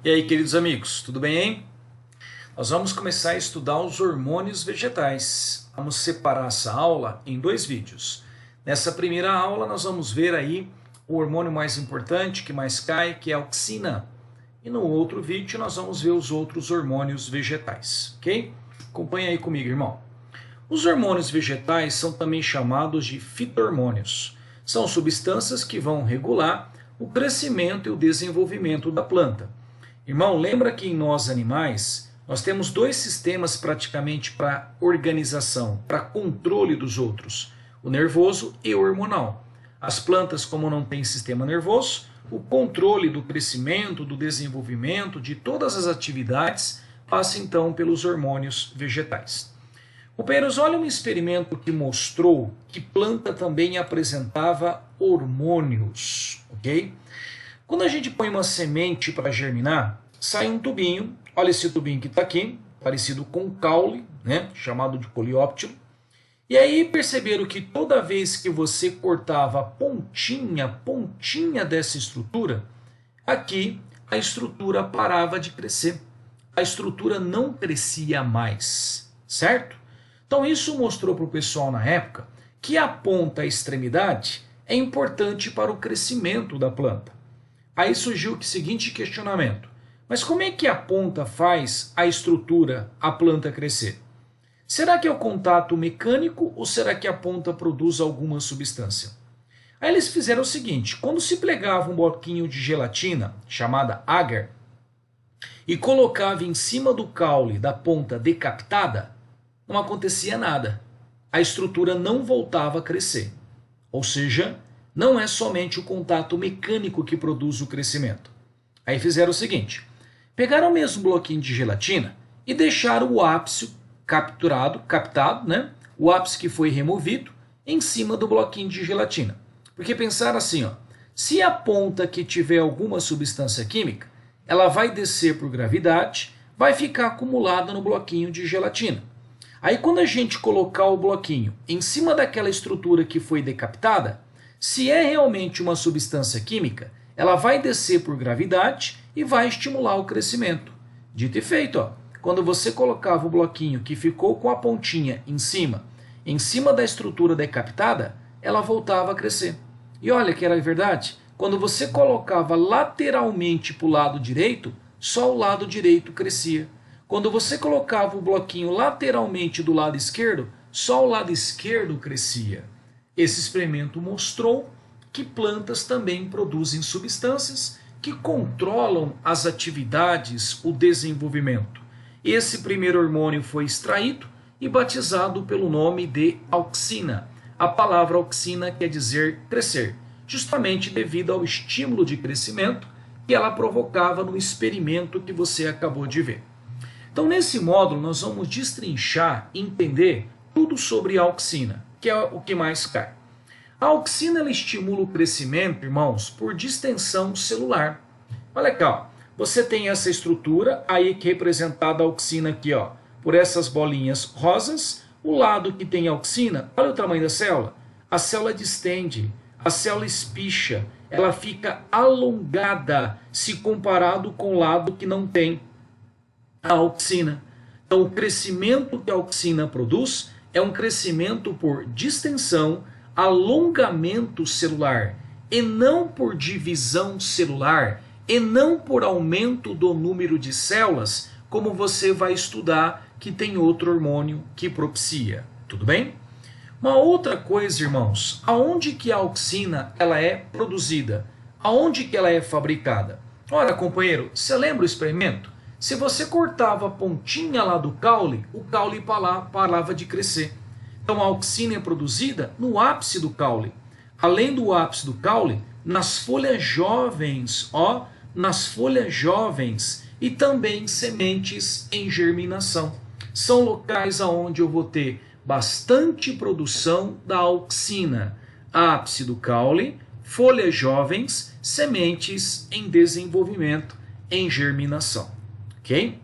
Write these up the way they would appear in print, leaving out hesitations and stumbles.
E aí, queridos amigos, tudo bem, hein? Nós vamos começar a estudar os hormônios vegetais. Vamos separar essa aula em dois vídeos. Nessa primeira aula nós vamos ver aí o hormônio mais importante, que mais cai, que é a auxina. E no outro vídeo nós vamos ver os outros hormônios vegetais, ok? Acompanha aí comigo, irmão. Os hormônios vegetais são também chamados de fito-hormônios. São substâncias que vão regular o crescimento e o desenvolvimento da planta. Irmão, lembra que em nós animais, nós temos dois sistemas praticamente para organização, para controle dos outros, o nervoso e o hormonal. As plantas, como não têm sistema nervoso, o controle do crescimento, do desenvolvimento, de todas as atividades, passa então pelos hormônios vegetais. Companheiros, olha um experimento que mostrou que planta também apresentava hormônios, ok? Quando a gente põe uma semente para germinar, sai um tubinho, olha esse tubinho que está aqui, parecido com um caule, né, chamado de coleóptilo. E aí perceberam que toda vez que você cortava a pontinha dessa estrutura, aqui a estrutura parava de crescer. A estrutura não crescia mais, certo? Então isso mostrou para o pessoal na época que a ponta, a extremidade, é importante para o crescimento da planta. Aí surgiu o seguinte questionamento: mas como é que a ponta faz a estrutura, a planta crescer? Será que é o contato mecânico ou será que a ponta produz alguma substância? Aí eles fizeram o seguinte: quando se pegava um bloquinho de gelatina, chamada agar, e colocava em cima do caule da ponta decapitada, não acontecia nada. A estrutura não voltava a crescer. Ou seja, não é somente o contato mecânico que produz o crescimento. Aí fizeram o seguinte: pegaram o mesmo bloquinho de gelatina e deixaram o ápice captado, né? O ápice que foi removido em cima do bloquinho de gelatina. Porque pensaram assim, ó, se a ponta que tiver alguma substância química, ela vai descer por gravidade, vai ficar acumulada no bloquinho de gelatina. Aí quando a gente colocar o bloquinho em cima daquela estrutura que foi decapitada, se é realmente uma substância química, ela vai descer por gravidade e vai estimular o crescimento. Dito e feito, ó, quando você colocava o bloquinho que ficou com a pontinha em cima da estrutura decapitada, ela voltava a crescer. E olha que era verdade, quando você colocava lateralmente para o lado direito, só o lado direito crescia. Quando você colocava o bloquinho lateralmente do lado esquerdo, só o lado esquerdo crescia. Esse experimento mostrou que plantas também produzem substâncias que controlam as atividades, o desenvolvimento. Esse primeiro hormônio foi extraído e batizado pelo nome de auxina. A palavra auxina quer dizer crescer, justamente devido ao estímulo de crescimento que ela provocava no experimento que você acabou de ver. Então, nesse módulo, nós vamos destrinchar e entender tudo sobre a auxina, que é o que mais cai. A auxina ela estimula o crescimento, irmãos, por distensão celular. Olha cá, ó, você tem essa estrutura aí que é representada a auxina aqui, ó, por essas bolinhas rosas. O lado que tem auxina, olha o tamanho da célula. A célula distende, a célula espicha, ela fica alongada se comparado com o lado que não tem a auxina. Então o crescimento que a auxina produz é um crescimento por distensão, alongamento celular, e não por divisão celular, e não por aumento do número de células, como você vai estudar que tem outro hormônio que propicia. Tudo bem? Uma outra coisa, irmãos, aonde que a auxina ela é produzida? Aonde que ela é fabricada? Ora, companheiro, você lembra o experimento? Se você cortava a pontinha lá do caule, o caule parava de crescer. Então a auxina é produzida no ápice do caule. Além do ápice do caule, nas folhas jovens, ó, nas folhas jovens e também sementes em germinação. São locais aonde eu vou ter bastante produção da auxina. Ápice do caule, folhas jovens, sementes em desenvolvimento, em germinação. Ok?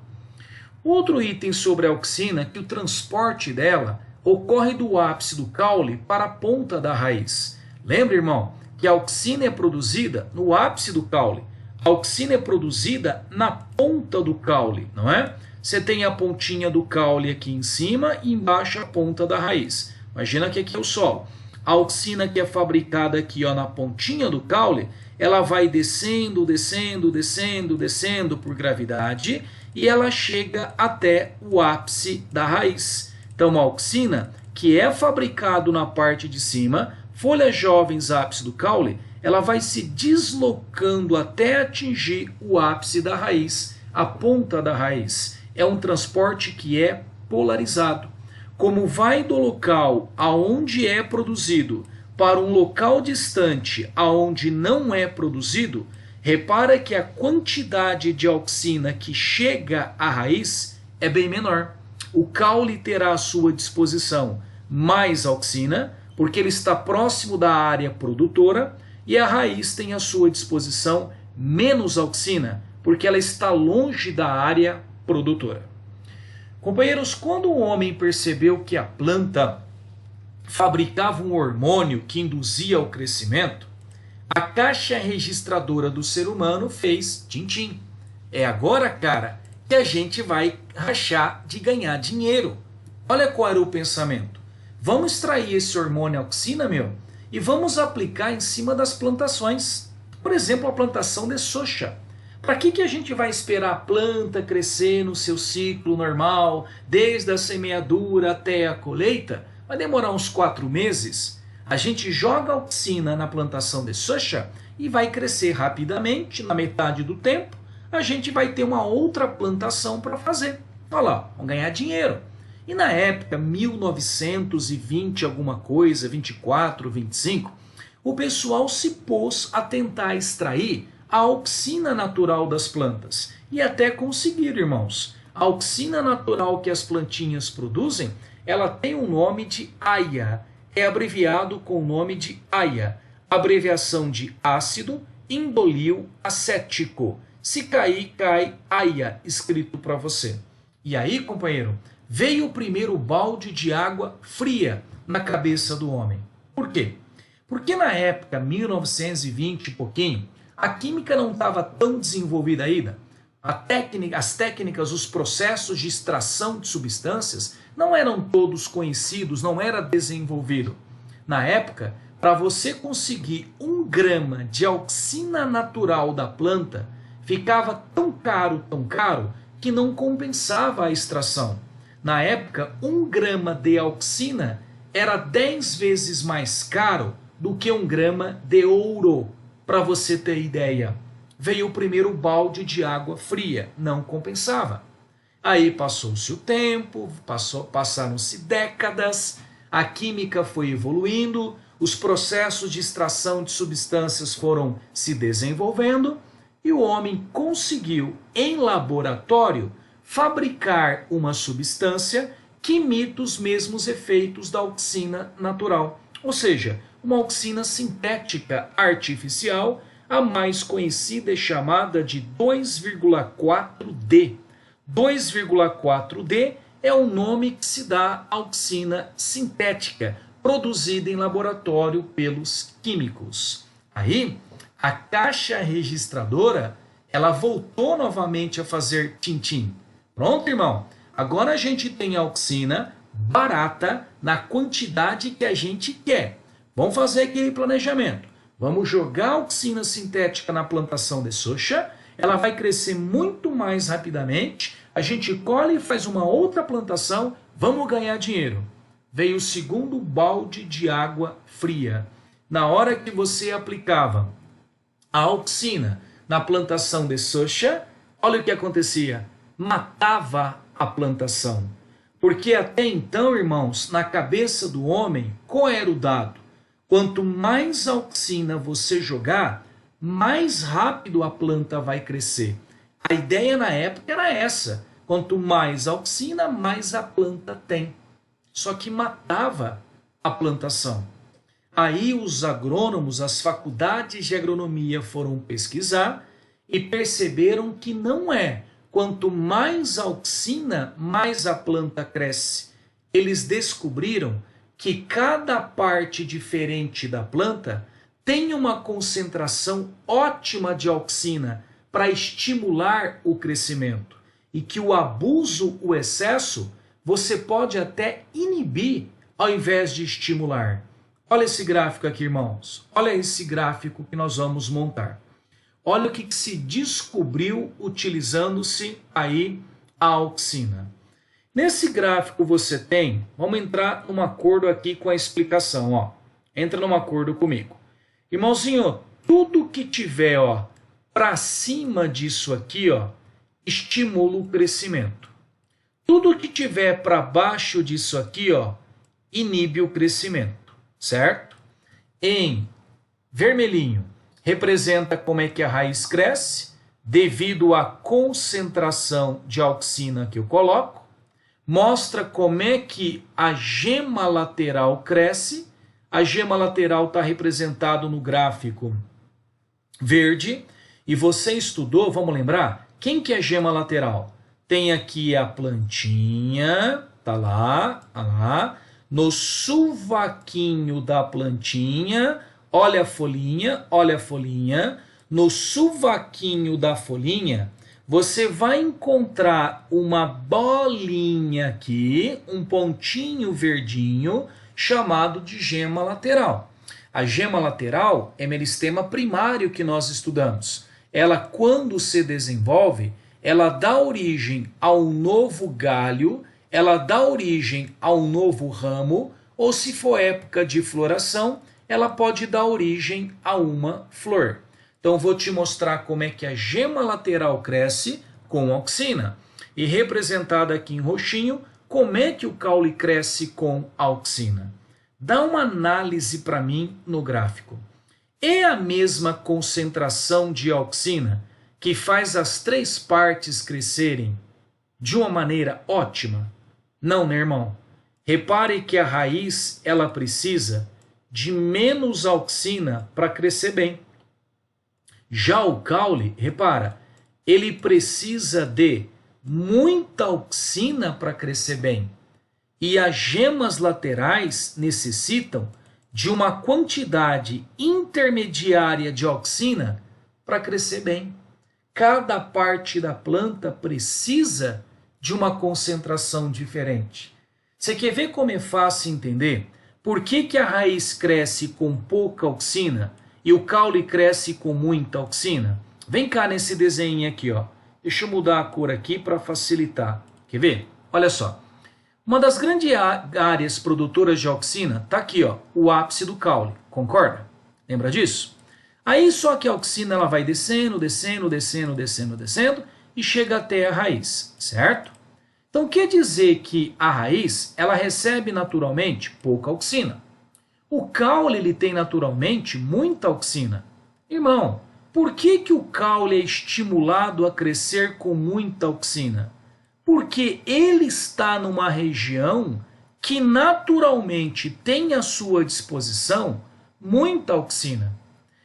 Outro item sobre a auxina é que o transporte dela ocorre do ápice do caule para a ponta da raiz. Lembra, irmão, que a auxina é produzida no ápice do caule. A auxina é produzida na ponta do caule, não é? Você tem a pontinha do caule aqui em cima e embaixo a ponta da raiz. Imagina que aqui é o solo. A auxina que é fabricada aqui, ó, na pontinha do caule, ela vai descendo, descendo, descendo, descendo por gravidade e ela chega até o ápice da raiz. Então a auxina, que é fabricado na parte de cima, folhas jovens ápice do caule, ela vai se deslocando até atingir o ápice da raiz, a ponta da raiz. É um transporte que é polarizado. Como vai do local aonde é produzido para um local distante aonde não é produzido, repara que a quantidade de auxina que chega à raiz é bem menor. O caule terá à sua disposição mais auxina, porque ele está próximo da área produtora, e a raiz tem à sua disposição menos auxina, porque ela está longe da área produtora. Companheiros, quando o homem percebeu que a planta fabricava um hormônio que induzia o crescimento, a caixa registradora do ser humano fez tim-tim. É agora, cara, que a gente vai rachar de ganhar dinheiro. Olha qual era o pensamento. Vamos extrair esse hormônio auxina, e vamos aplicar em cima das plantações. Por exemplo, a plantação de soja. Para que a gente vai esperar a planta crescer no seu ciclo normal, desde a semeadura até a colheita? Vai demorar uns 4 meses. A gente joga a auxina na plantação de soja e vai crescer rapidamente. Na metade do tempo, a gente vai ter uma outra plantação para fazer. Olha lá, vamos ganhar dinheiro. E na época, 1920 alguma coisa, 24, 25, o pessoal se pôs a tentar extrair a auxina natural das plantas. E até conseguir, irmãos. A auxina natural que as plantinhas produzem, ela tem o nome de AIA. É abreviado com o nome de AIA. Abreviação de ácido indolil acético. Se cair, cai AIA, escrito para você. E aí, companheiro, veio o primeiro balde de água fria na cabeça do homem. Por quê? Porque na época, 1920 e pouquinho, a química não estava tão desenvolvida ainda. As técnicas, os processos de extração de substâncias não eram todos conhecidos, não era desenvolvido. Na época, para você conseguir 1 grama de auxina natural da planta, ficava tão caro, que não compensava a extração. Na época, 1 grama de auxina era 10 vezes mais caro do que 1 grama de ouro. Para você ter ideia, veio o primeiro balde de água fria, não compensava. Aí passou-se o tempo, passaram-se décadas, a química foi evoluindo, os processos de extração de substâncias foram se desenvolvendo e o homem conseguiu, em laboratório, fabricar uma substância que imita os mesmos efeitos da auxina natural. Ou seja, uma auxina sintética artificial, a mais conhecida e chamada de 2,4-D. 2,4-D é o nome que se dá à auxina sintética, produzida em laboratório pelos químicos. Aí, a caixa registradora, ela voltou novamente a fazer tim-tim. Pronto, irmão? Agora a gente tem a auxina barata na quantidade que a gente quer. Vamos fazer aquele planejamento. Vamos jogar a auxina sintética na plantação de soja. Ela vai crescer muito mais rapidamente. A gente colhe e faz uma outra plantação. Vamos ganhar dinheiro. Veio o segundo balde de água fria. Na hora que você aplicava a auxina na plantação de soja, olha o que acontecia. Matava a plantação. Porque até então, irmãos, na cabeça do homem, qual era o dado? Quanto mais auxina você jogar, mais rápido a planta vai crescer. A ideia na época era essa. Quanto mais auxina, mais a planta tem. Só que matava a plantação. Aí os agrônomos, as faculdades de agronomia foram pesquisar e perceberam que não é. Quanto mais auxina, mais a planta cresce. Eles descobriram que cada parte diferente da planta tem uma concentração ótima de auxina para estimular o crescimento. E que o abuso, o excesso, você pode até inibir ao invés de estimular. Olha esse gráfico aqui, irmãos. Olha esse gráfico que nós vamos montar. Olha o que se descobriu utilizando-se aí a auxina. Nesse gráfico você tem, vamos entrar num acordo aqui com a explicação, ó. Entra num acordo comigo. Irmãozinho, tudo que tiver, ó, para cima disso aqui, ó, estimula o crescimento. Tudo que tiver para baixo disso aqui, ó, inibe o crescimento, certo? Em vermelhinho, representa como é que a raiz cresce, devido à concentração de auxina que eu coloco. Mostra como é que a gema lateral cresce. A gema lateral está representada no gráfico verde. E você estudou, vamos lembrar, quem que é gema lateral? Tem aqui a plantinha, tá lá, no sovaquinho da plantinha, olha a folhinha, no sovaquinho da folhinha, você vai encontrar uma bolinha aqui, um pontinho verdinho, chamado de gema lateral. A gema lateral é meristema primário que nós estudamos. Ela, quando se desenvolve, ela dá origem a um novo galho, ela dá origem a um novo ramo, ou se for época de floração, ela pode dar origem a uma flor. Então, vou te mostrar como é que a gema lateral cresce com auxina. E representada aqui em roxinho, como é que o caule cresce com auxina. Dá uma análise para mim no gráfico. É a mesma concentração de auxina que faz as três partes crescerem de uma maneira ótima? Não, né, irmão? Repare que a raiz, ela precisa de menos auxina para crescer bem. Já o caule, repara, ele precisa de muita auxina para crescer bem. E as gemas laterais necessitam de uma quantidade intermediária de auxina para crescer bem. Cada parte da planta precisa de uma concentração diferente. Você quer ver como é fácil entender por que a raiz cresce com pouca auxina e o caule cresce com muita auxina? Vem cá nesse desenho aqui, ó. Deixa eu mudar a cor aqui para facilitar. Quer ver? Olha só. Uma das grandes áreas produtoras de auxina está aqui, ó, o ápice do caule. Concorda? Lembra disso? Aí só que a auxina ela vai descendo e chega até a raiz, certo? Então quer dizer que a raiz ela recebe naturalmente pouca auxina. O caule ele tem naturalmente muita auxina. Irmão, por que o caule é estimulado a crescer com muita auxina? Porque ele está numa região que naturalmente tem à sua disposição muita auxina.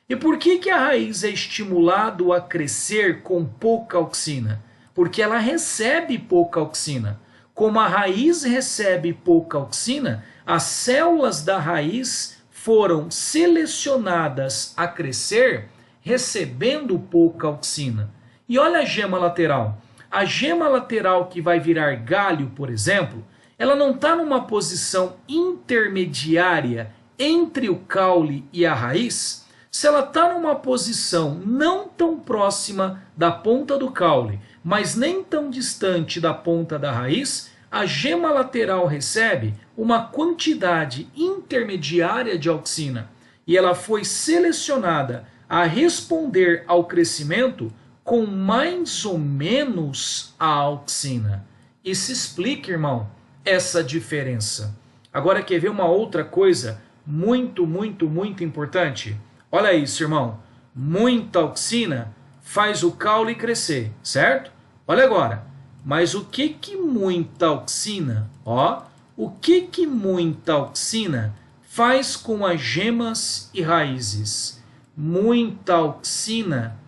E por que a raiz é estimulado a crescer com pouca auxina? Porque ela recebe pouca auxina. Como a raiz recebe pouca auxina, as células da raiz foram selecionadas a crescer recebendo pouca auxina. E olha a gema lateral. A gema lateral que vai virar galho, por exemplo, ela não está numa posição intermediária entre o caule e a raiz. Se ela está numa posição não tão próxima da ponta do caule, mas nem tão distante da ponta da raiz, a gema lateral recebe uma quantidade intermediária de auxina e ela foi selecionada a responder ao crescimento com mais ou menos a auxina. E se explica, irmão, essa diferença. Agora quer ver uma outra coisa muito importante? Olha isso, irmão. Muita auxina faz o caule crescer, certo? Olha agora. Mas o que muita auxina, ó, o que muita auxina faz com as gemas e raízes? Muita auxina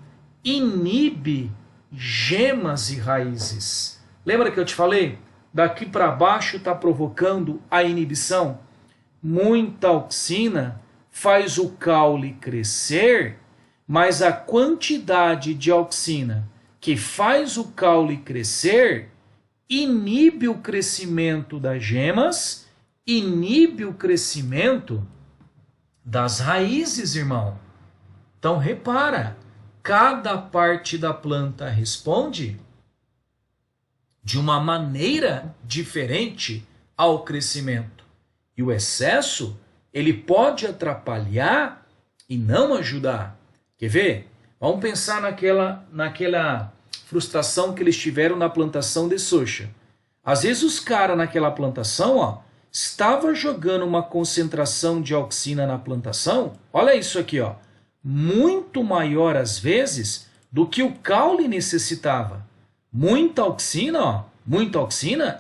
inibe gemas e raízes. Lembra que eu te falei? Daqui para baixo está provocando a inibição. Muita auxina faz o caule crescer, mas a quantidade de auxina que faz o caule crescer inibe o crescimento das gemas, inibe o crescimento das raízes, irmão. Então repara, cada parte da planta responde de uma maneira diferente ao crescimento. E o excesso, ele pode atrapalhar e não ajudar. Quer ver? Vamos pensar naquela frustração que eles tiveram na plantação de soja. Às vezes os caras naquela plantação, estava jogando uma concentração de auxina na plantação, olha isso aqui, muito maior às vezes do que o caule necessitava. Muita auxina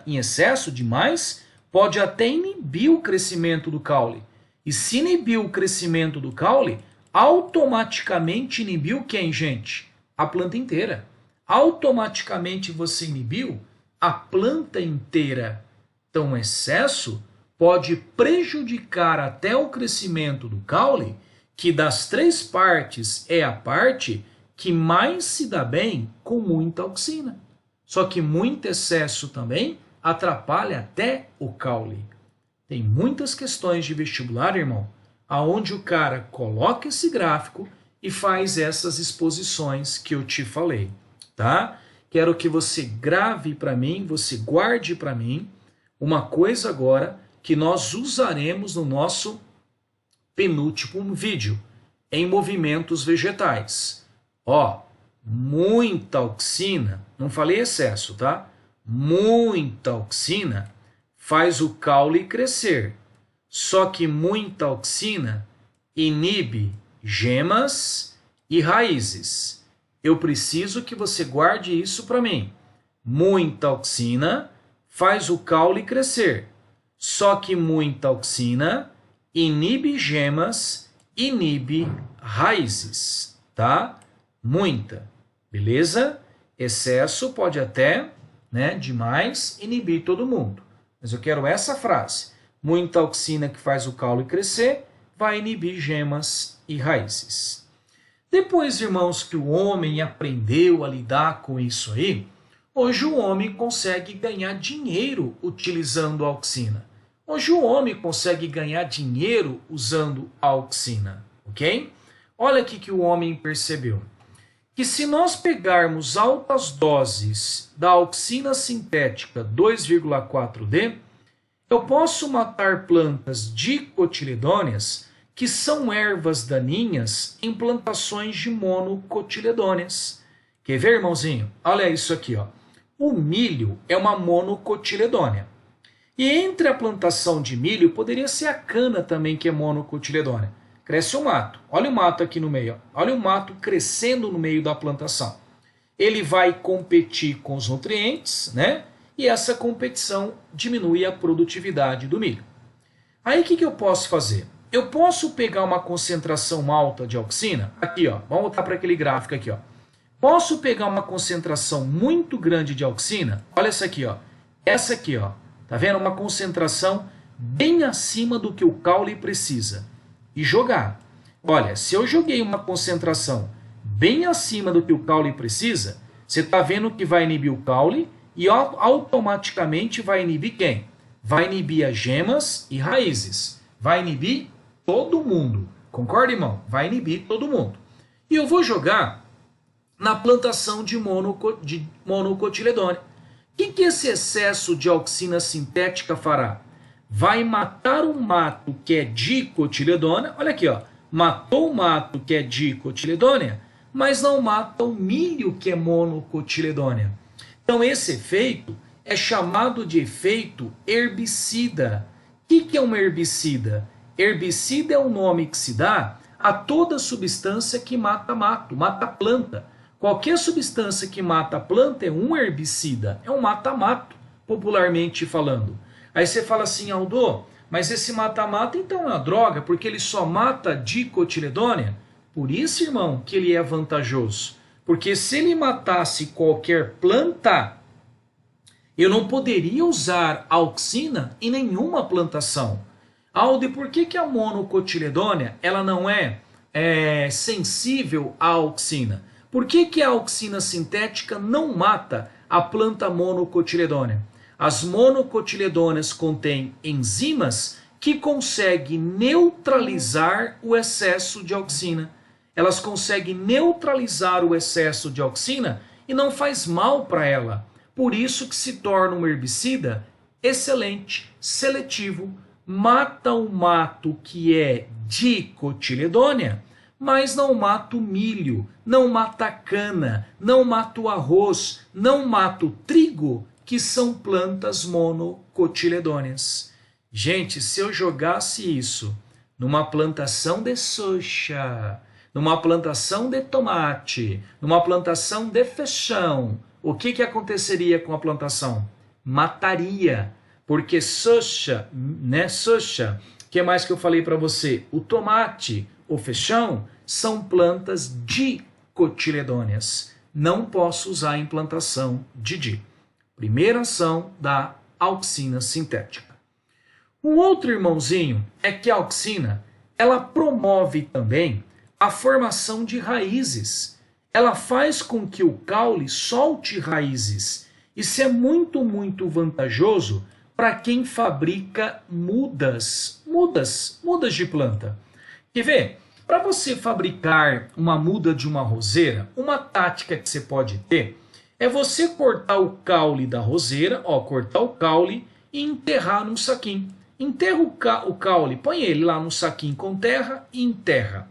em excesso demais pode até inibir o crescimento do caule. E se inibir o crescimento do caule, automaticamente inibiu quem, gente? A planta inteira. Automaticamente você inibiu a planta inteira. Então, o excesso pode prejudicar até o crescimento do caule, que das 3 partes é a parte que mais se dá bem com muita auxina. Só que muito excesso também atrapalha até o caule. Tem muitas questões de vestibular, irmão, aonde o cara coloca esse gráfico e faz essas exposições que eu te falei, tá? Quero que você grave para mim, você guarde para mim uma coisa agora que nós usaremos no nosso penúltimo vídeo, em movimentos vegetais. Muita auxina, não falei excesso, tá? Muita auxina faz o caule crescer. Só que muita auxina inibe gemas e raízes. Eu preciso que você guarde isso para mim. Muita auxina faz o caule crescer. Só que muita auxina inibe gemas, inibe raízes, tá? Muita, beleza? Excesso pode até, demais, inibir todo mundo. Mas eu quero essa frase. Muita auxina que faz o caule crescer vai inibir gemas e raízes. Depois, irmãos, que o homem aprendeu a lidar com isso aí, hoje o homem consegue ganhar dinheiro utilizando a auxina. Hoje o homem consegue ganhar dinheiro usando a auxina, ok? Olha aqui que o homem percebeu. Que se nós pegarmos altas doses da auxina sintética 2,4-D, eu posso matar plantas dicotiledôneas que são ervas daninhas em plantações de monocotiledôneas. Quer ver, irmãozinho? Olha isso aqui, O milho é uma monocotiledônea. E entre a plantação de milho, poderia ser a cana também, que é monocotiledônea. Cresce o mato. Olha o mato aqui no meio. Olha o mato crescendo no meio da plantação. Ele vai competir com os nutrientes, E essa competição diminui a produtividade do milho. Aí o que eu posso fazer? Eu posso pegar uma concentração alta de auxina. Aqui, vamos voltar para aquele gráfico aqui, Posso pegar uma concentração muito grande de auxina. Olha essa aqui, Essa aqui, Tá vendo? Uma concentração bem acima do que o caule precisa. E jogar. Olha, se eu joguei uma concentração bem acima do que o caule precisa, você está vendo que vai inibir o caule e automaticamente vai inibir quem? Vai inibir as gemas e raízes. Vai inibir todo mundo. Concorda, irmão? Vai inibir todo mundo. E eu vou jogar na plantação de monocotiledônea. O que esse excesso de auxina sintética fará? Vai matar o mato que é dicotiledônea. Olha aqui, matou o mato que é dicotiledônea, mas não mata o milho que é monocotiledônea. Então esse efeito é chamado de efeito herbicida. O que é um herbicida? Herbicida é o nome que se dá a toda substância que mata mato, mata planta. Qualquer substância que mata a planta é um herbicida, é um mata-mato, popularmente falando. Aí você fala assim, Aldo, mas esse mata-mata então é uma droga, porque ele só mata dicotiledônea? Por isso, irmão, que ele é vantajoso. Porque se ele matasse qualquer planta, eu não poderia usar auxina em nenhuma plantação. Aldo, e por que a monocotiledônea ela não é sensível à auxina. Por que a auxina sintética não mata a planta monocotiledônea? As monocotiledôneas contêm enzimas que conseguem neutralizar o excesso de auxina. Elas conseguem neutralizar o excesso de auxina e não faz mal para ela. Por isso que se torna um herbicida excelente, seletivo, mata o mato que é dicotiledônea, mas não mata o milho, não mata a cana, não mata o arroz, não mata o trigo, que são plantas monocotiledôneas. Gente, se eu jogasse isso numa plantação de soja, numa plantação de tomate, numa plantação de feijão, o que aconteceria com a plantação? Mataria, porque soja, o que mais que eu falei para você? O tomate, o feijão, são plantas dicotiledôneas. Não posso usar em plantação de di. Primeira ação da auxina sintética. Um outro irmãozinho é que a auxina, ela promove também a formação de raízes. Ela faz com que o caule solte raízes. Isso é muito, muito vantajoso para quem fabrica mudas de planta. Quer ver? Para você fabricar uma muda de uma roseira, uma tática que você pode ter é você cortar o caule da roseira, cortar o caule e enterrar num saquinho. Enterra o caule, põe ele lá num saquinho com terra e enterra.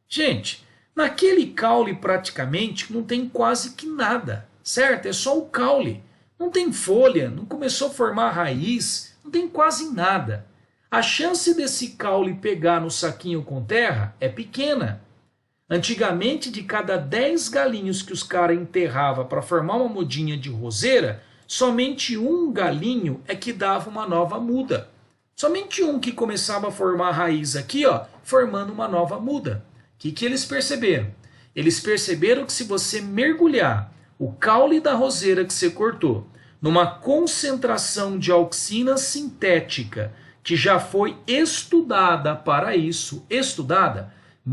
Gente, naquele caule praticamente não tem quase que nada, certo? É só o caule. Não tem folha, não começou a formar raiz, não tem quase nada. A chance desse caule pegar no saquinho com terra é pequena. Antigamente, de cada 10 galinhos que os caras enterravam para formar uma mudinha de roseira, somente um galinho é que dava uma nova muda. Somente um que começava a formar raiz aqui, formando uma nova muda. O que eles perceberam? Eles perceberam que se você mergulhar o caule da roseira que você cortou numa concentração de auxina sintética que já foi estudada para isso,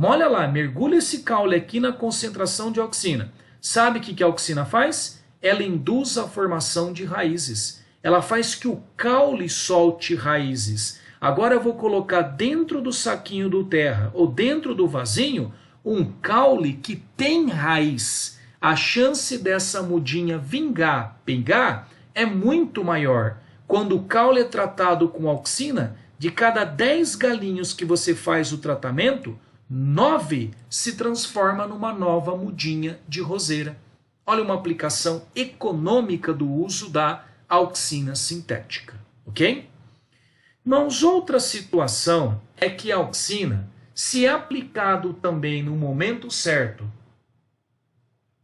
olha lá, mergulha esse caule aqui na concentração de auxina. Sabe o que a auxina faz? Ela induz a formação de raízes. Ela faz que o caule solte raízes. Agora eu vou colocar dentro do saquinho do terra ou dentro do vasinho um caule que tem raiz. A chance dessa mudinha pingar, é muito maior. Quando o caule é tratado com auxina, de cada 10 galinhos que você faz o tratamento, 9 se transforma numa nova mudinha de roseira. Olha uma aplicação econômica do uso da auxina sintética, ok? Mas outra situação é que a auxina, se aplicado também no momento certo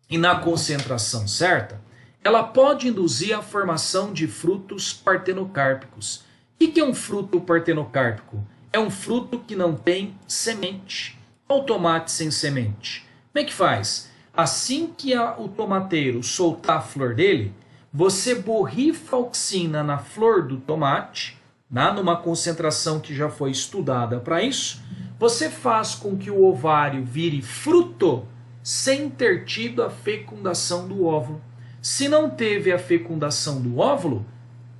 e na concentração certa, ela pode induzir a formação de frutos partenocárpicos. O que é um fruto partenocárpico? É um fruto que não tem semente. Ou tomate sem semente. Como é que faz? Assim que o tomateiro soltar a flor dele, você borrifa a auxina na flor do tomate, numa concentração que já foi estudada para isso, você faz com que o ovário vire fruto sem ter tido a fecundação do óvulo. Se não teve a fecundação do óvulo,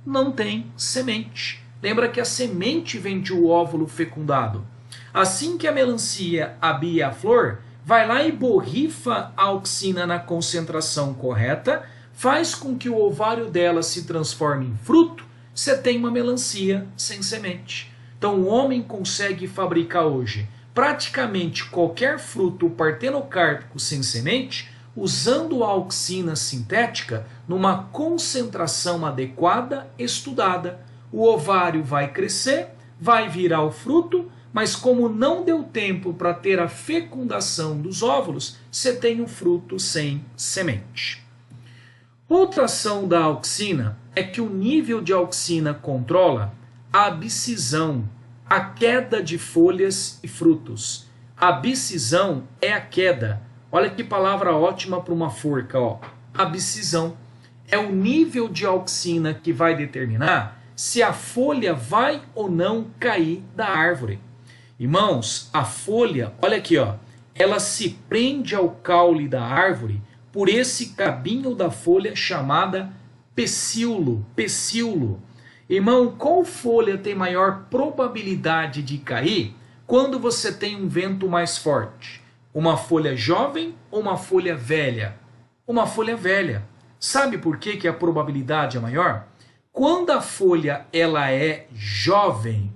não tem semente. Lembra que a semente vem de um óvulo fecundado. Assim que a melancia abia a flor, vai lá e borrifa a auxina na concentração correta, faz com que o ovário dela se transforme em fruto, você tem uma melancia sem semente. Então o homem consegue fabricar hoje praticamente qualquer fruto partenocárpico sem semente, usando a auxina sintética numa concentração adequada, estudada. O ovário vai crescer, vai virar o fruto, mas como não deu tempo para ter a fecundação dos óvulos, você tem um fruto sem semente. Outra ação da auxina é que o nível de auxina controla a abscisão, a queda de folhas e frutos. A abscisão é a queda. Olha que palavra ótima para uma forca, Abscisão. É o nível de auxina que vai determinar se a folha vai ou não cair da árvore. Irmãos, a folha, olha aqui, ela se prende ao caule da árvore por esse cabinho da folha chamada pecíolo. Pecíolo. Irmão, qual folha tem maior probabilidade de cair quando você tem um vento mais forte? Uma folha jovem ou uma folha velha? Uma folha velha. Sabe por que a probabilidade é maior? Quando a folha ela é jovem,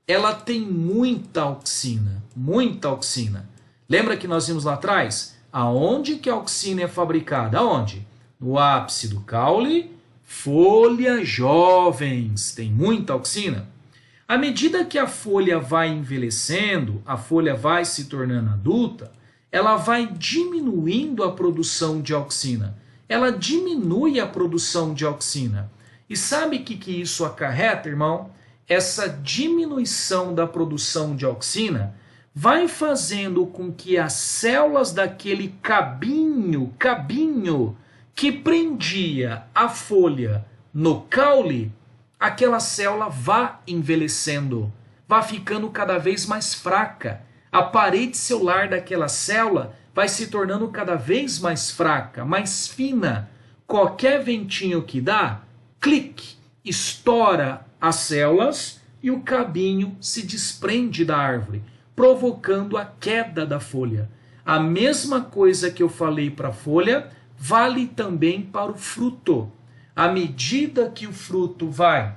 ela tem muita auxina, muita auxina. Lembra que nós vimos lá atrás? Aonde que a auxina é fabricada? Aonde? No ápice do caule, folhas jovens, tem muita auxina. À medida que a folha vai envelhecendo, a folha vai se tornando adulta, ela vai diminuindo a produção de auxina. Ela diminui a produção de auxina. E sabe o que isso acarreta, irmão? Essa diminuição da produção de auxina vai fazendo com que as células daquele cabinho que prendia a folha no caule, aquela célula vá envelhecendo, vá ficando cada vez mais fraca. A parede celular daquela célula vai se tornando cada vez mais fraca, mais fina. Qualquer ventinho que dá, clique, estoura as células e o cabinho se desprende da árvore, provocando a queda da folha. A mesma coisa que eu falei para a folha, vale também para o fruto. À medida que o fruto vai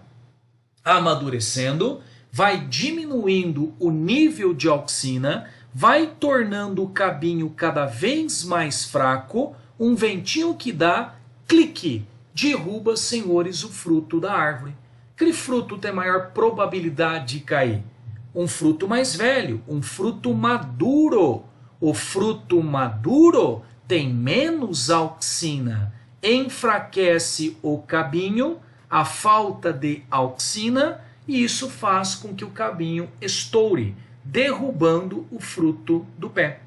amadurecendo, vai diminuindo o nível de auxina, vai tornando o cabinho cada vez mais fraco, um ventinho que dá, clique, derruba, senhores, o fruto da árvore. Que fruto tem maior probabilidade de cair? Um fruto mais velho, um fruto maduro. O fruto maduro tem menos auxina, enfraquece o cabinho, a falta de auxina, e isso faz com que o cabinho estoure, derrubando o fruto do pé.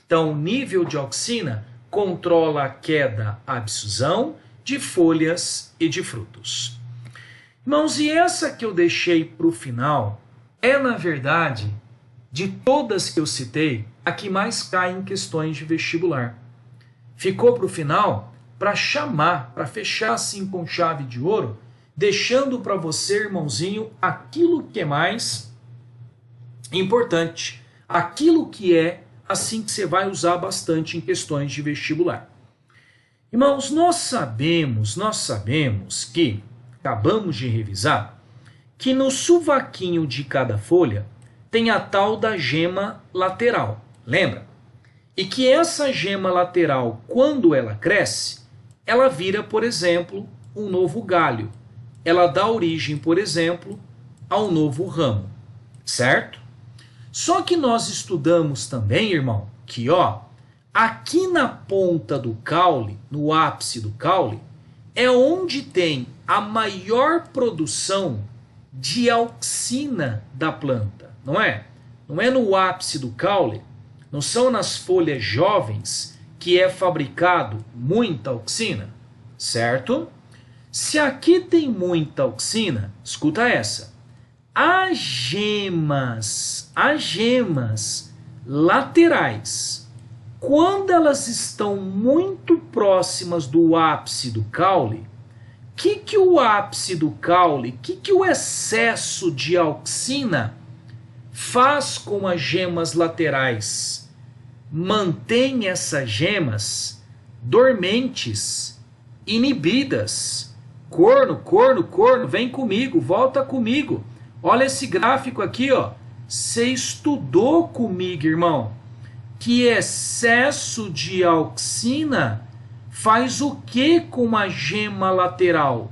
Então, o nível de auxina controla a queda, a abscisão de folhas e de frutos. Irmãos, e essa que eu deixei para o final é, na verdade, de todas que eu citei, a que mais cai em questões de vestibular. Ficou para o final para chamar, para fechar assim com chave de ouro, deixando para você, irmãozinho, aquilo que é mais importante, aquilo que é assim que você vai usar bastante em questões de vestibular. Irmãos, nós sabemos que, acabamos de revisar, que no sovaquinho de cada folha tem a tal da gema lateral, lembra? E que essa gema lateral, quando ela cresce, ela vira, por exemplo, um novo galho. Ela dá origem, por exemplo, a um novo ramo, certo? Só que nós estudamos também, irmão, que aqui na ponta do caule, no ápice do caule, é onde tem a maior produção de auxina da planta, não é? Não é no ápice do caule, não são nas folhas jovens que é fabricado muita auxina, certo? Se aqui tem muita auxina, escuta essa, as gemas laterais, quando elas estão muito próximas do ápice do caule, que o ápice do caule, que o excesso de auxina faz com as gemas laterais? Mantém essas gemas dormentes, inibidas. Corno, vem comigo, volta comigo. Olha esse gráfico aqui, Você estudou comigo, irmão, que excesso de auxina faz o que com uma gema lateral?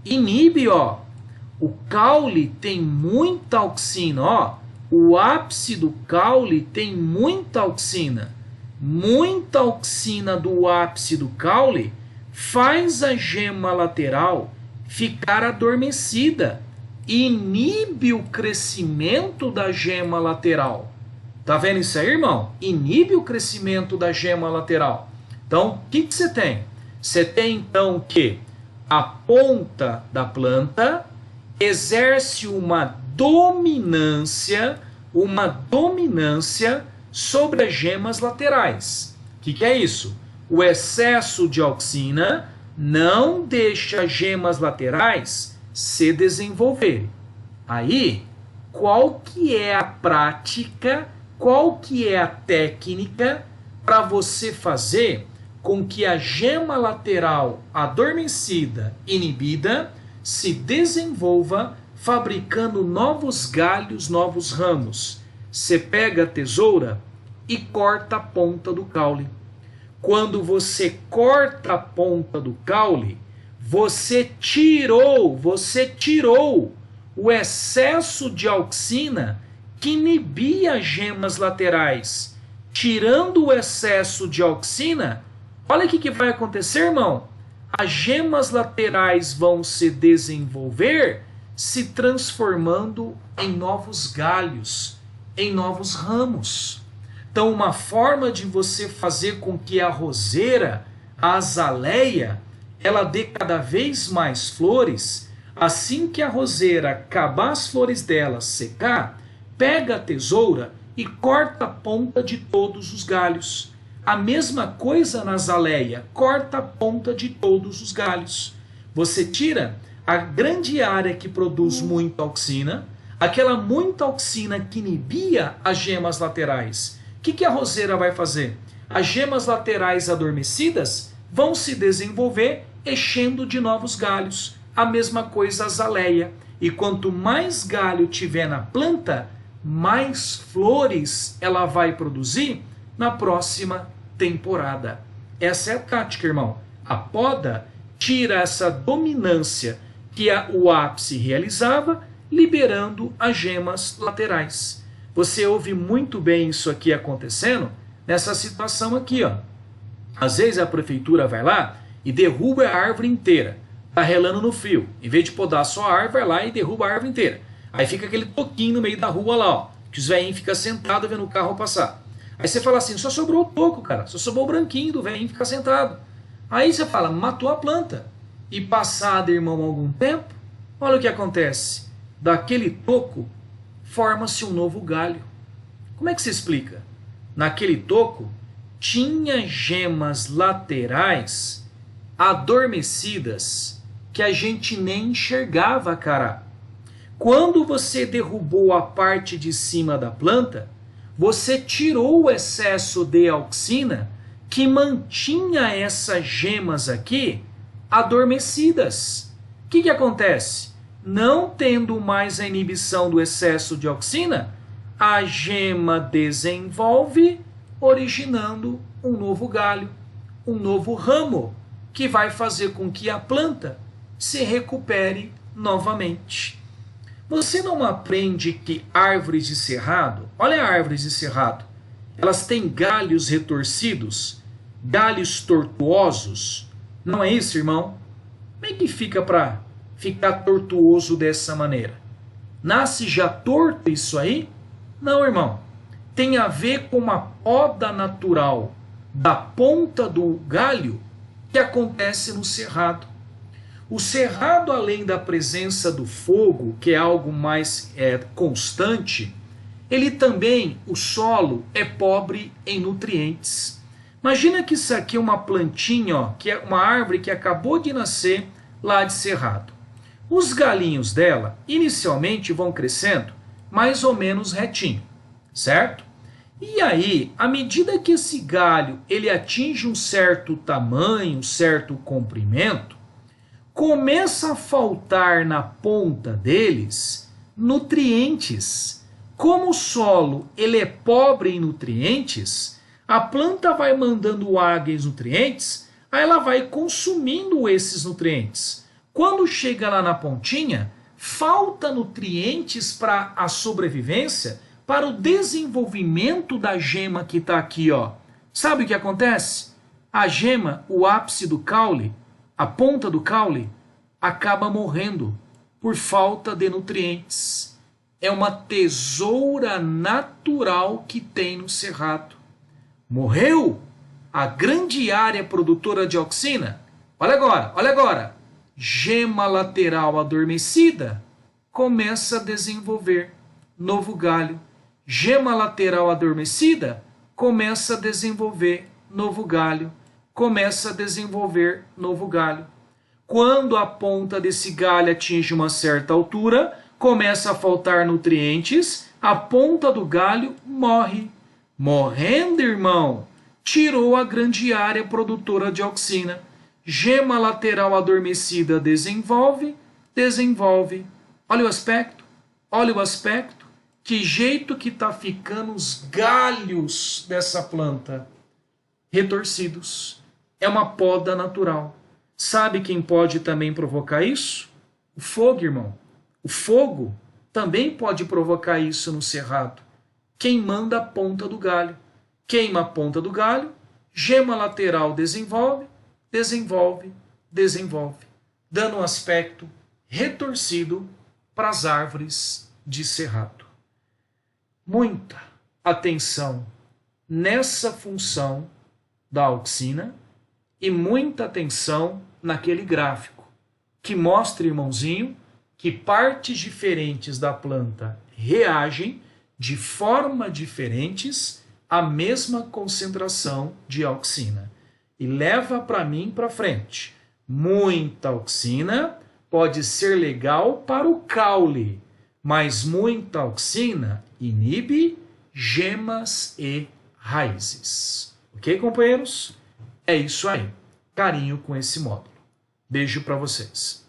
Inibe, O caule tem muita auxina, O ápice do caule tem muita auxina. Muita auxina do ápice do caule faz a gema lateral ficar adormecida. Inibe o crescimento da gema lateral. Tá vendo isso aí, irmão? Inibe o crescimento da gema lateral. Então, o que você tem? Você tem, então, que a ponta da planta exerce uma dominância sobre as gemas laterais. O que é isso? O excesso de auxina não deixa as gemas laterais se desenvolverem. Aí, qual que é a prática, qual que é a técnica para você fazer com que a gema lateral adormecida, inibida, se desenvolva fabricando novos galhos, novos ramos? Você pega a tesoura e corta a ponta do caule. Quando você corta a ponta do caule, você tirou o excesso de auxina que inibia as gemas laterais. Tirando o excesso de auxina, olha o que vai acontecer, irmão. As gemas laterais vão se desenvolver, se transformando em novos galhos, em novos ramos. Então, uma forma de você fazer com que a roseira, a azaleia, ela dê cada vez mais flores, assim que a roseira acabar as flores dela, secar, pega a tesoura e corta a ponta de todos os galhos. A mesma coisa na azaleia, corta a ponta de todos os galhos. Você tira a grande área que produz muita auxina, aquela muita auxina que inibia as gemas laterais. O que a roseira vai fazer? As gemas laterais adormecidas vão se desenvolver enchendo de novos galhos. A mesma coisa a azaleia. E quanto mais galho tiver na planta, mais flores ela vai produzir na próxima temporada. Essa é a tática, irmão. A poda tira essa dominância que o ápice realizava, liberando as gemas laterais. Você ouve muito bem isso aqui acontecendo nessa situação aqui, ó. Às vezes a prefeitura vai lá e derruba a árvore inteira. Tá relando no fio. Em vez de podar só a árvore, vai lá e derruba a árvore inteira. Aí fica aquele toquinho no meio da rua lá, ó, que os velhinhos ficam sentados vendo o carro passar. Aí você fala assim, só sobrou o toco, cara. Só sobrou o branquinho do velhinho ficar sentado. Aí você fala, matou a planta. E passado, irmão, algum tempo, olha o que acontece. Daquele toco, forma-se um novo galho. Como é que se explica? Naquele toco, tinha gemas laterais adormecidas que a gente nem enxergava, cara. Quando você derrubou a parte de cima da planta, você tirou o excesso de auxina que mantinha essas gemas aqui adormecidas. O que acontece? Não tendo mais a inibição do excesso de auxina, a gema desenvolve, originando um novo galho, um novo ramo, que vai fazer com que a planta se recupere novamente. Você não aprende que árvores de cerrado, olha árvores de cerrado, elas têm galhos retorcidos, galhos tortuosos? Não é isso, irmão? Como é que fica para ficar tortuoso dessa maneira? Nasce já torto isso aí? Não, irmão. Tem a ver com uma poda natural da ponta do galho que acontece no cerrado. O cerrado, além da presença do fogo, que é algo mais constante, ele também, o solo, é pobre em nutrientes. Imagina que isso aqui é uma plantinha, ó, que é uma árvore que acabou de nascer lá de cerrado. Os galinhos dela, inicialmente, vão crescendo mais ou menos retinho, certo? E aí, à medida que esse galho ele atinge um certo tamanho, um certo comprimento, começa a faltar na ponta deles nutrientes. Como o solo ele é pobre em nutrientes, a planta vai mandando água e os nutrientes, aí ela vai consumindo esses nutrientes. Quando chega lá na pontinha, falta nutrientes para a sobrevivência, para o desenvolvimento da gema que está aqui, ó. Sabe o que acontece? A gema, o ápice do caule, a ponta do caule, acaba morrendo por falta de nutrientes. É uma tesoura natural que tem no cerrado. Morreu a grande área produtora de auxina? Olha agora, olha agora. Gema lateral adormecida começa a desenvolver novo galho Gema lateral adormecida, começa a desenvolver novo galho, começa a desenvolver novo galho. Quando a ponta desse galho atinge uma certa altura, começa a faltar nutrientes, a ponta do galho morre. Morrendo, irmão, tirou a grande área produtora de auxina. Gema lateral adormecida desenvolve. Olha o aspecto, olha o aspecto. Que jeito que tá ficando os galhos dessa planta? Retorcidos. É uma poda natural. Sabe quem pode também provocar isso? O fogo, irmão. O fogo também pode provocar isso no cerrado, queimando a ponta do galho. Queima a ponta do galho, gema lateral desenvolve, dando um aspecto retorcido para as árvores de cerrado. Muita atenção nessa função da auxina e muita atenção naquele gráfico que mostra, irmãozinho, que partes diferentes da planta reagem de forma diferentes à mesma concentração de auxina. E leva para mim para frente. Muita auxina pode ser legal para o caule, mas muita auxina inibe gemas e raízes. Ok, companheiros? É isso aí. Carinho com esse módulo. Beijo para vocês.